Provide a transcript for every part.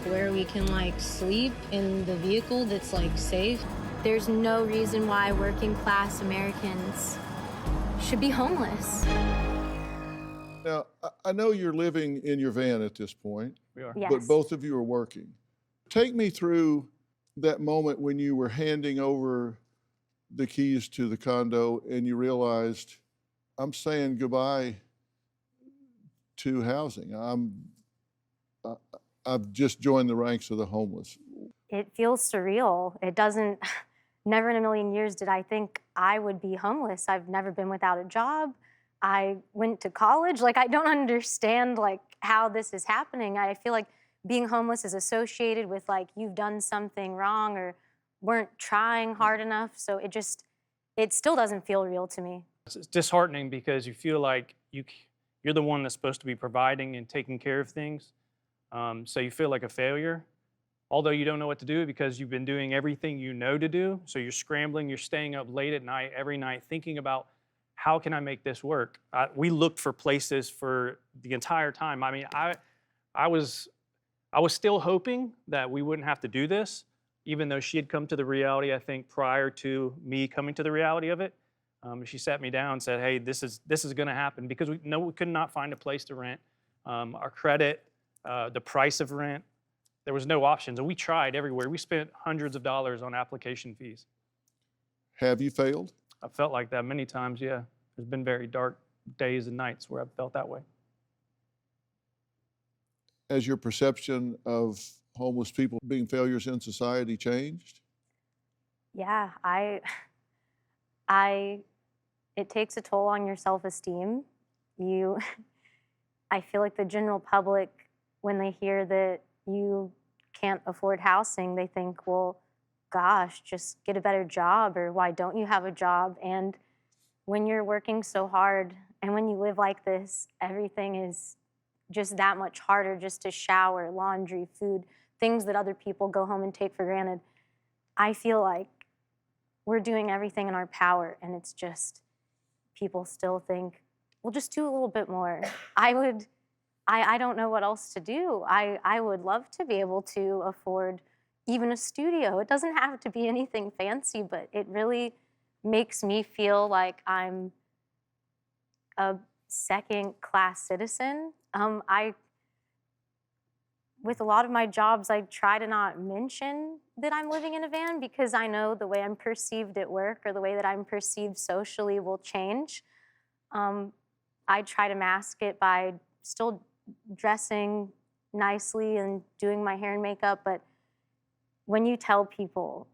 where we can like sleep in the vehicle that's like safe. There's no reason why working class Americans should be homeless. Now, I know you're living in your van at this point, We are. Yes. but both of you are working. Take me through that moment when you were handing over the keys to the condo and you realized, I'm saying goodbye to housing. I've just joined the ranks of the homeless. It feels surreal. It doesn't, never in a million years did I think I would be homeless. I've never been without a job. I went to college. Like, I don't understand like how this is happening. I feel like being homeless is associated with like you've done something wrong or weren't trying hard enough. So it still doesn't feel real to me. It's disheartening because you feel like you're the one that's supposed to be providing and taking care of things. So you feel like a failure, although you don't know what to do because you've been doing everything you know to do. So you're scrambling, you're staying up late at night, every night, thinking about how can I make this work? We looked for places for the entire time. I mean, I was still hoping that we wouldn't have to do this, even though she had come to the reality, I think, prior to me coming to the reality of it. She sat me down and said, hey, this is going to happen because we could not find a place to rent. Our credit, the price of rent, there was no options. And we tried everywhere. We spent hundreds of dollars on application fees. Have you failed? I felt like that many times, yeah. There's been very dark days and nights where I've felt that way. Has your perception of homeless people being failures in society changed? Yeah, it takes a toll on your self-esteem. I feel like the general public, when they hear that you can't afford housing, they think, well, gosh, just get a better job, or why don't you have a job? And when you're working so hard and when you live like this, everything is just that much harder just to shower, laundry, food, things that other people go home and take for granted. I feel like we're doing everything in our power, and it's just people still think, well, just do a little bit more. I don't know what else to do. I would love to be able to afford even a studio. It doesn't have to be anything fancy, but it really makes me feel like I'm a second-class citizen. With a lot of my jobs, I try to not mention that I'm living in a van because I know the way I'm perceived at work or the way that I'm perceived socially will change. I try to mask it by still dressing nicely and doing my hair and makeup, but when you tell people,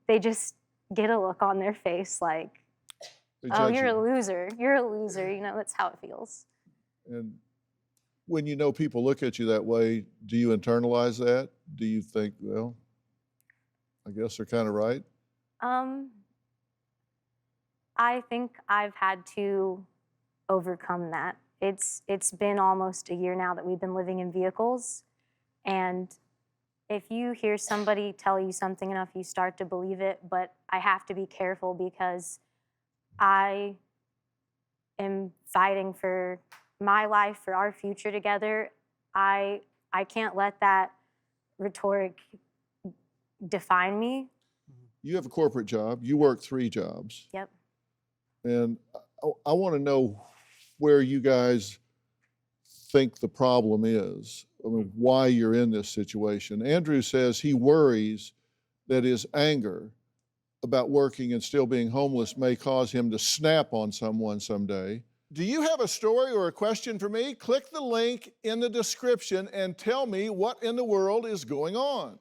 they just get a look on their face like, oh, you're a loser. You're a loser. You know, that's how it feels. And when you know people look at you that way, do you internalize that? Do you think, well, I guess they're kind of right? I think I've had to overcome that. It's been almost a year now that we've been living in vehicles, and if you hear somebody tell you something enough, you start to believe it, but I have to be careful because I am fighting for my life, for our future together. I can't let that rhetoric define me. You have a corporate job. You work 3 jobs. Yep. And I want to know where you guys think the problem is. I mean, why you're in this situation. Andrew says he worries that his anger about working and still being homeless may cause him to snap on someone someday. Do you have a story or a question for me? Click the link in the description and tell me what in the world is going on.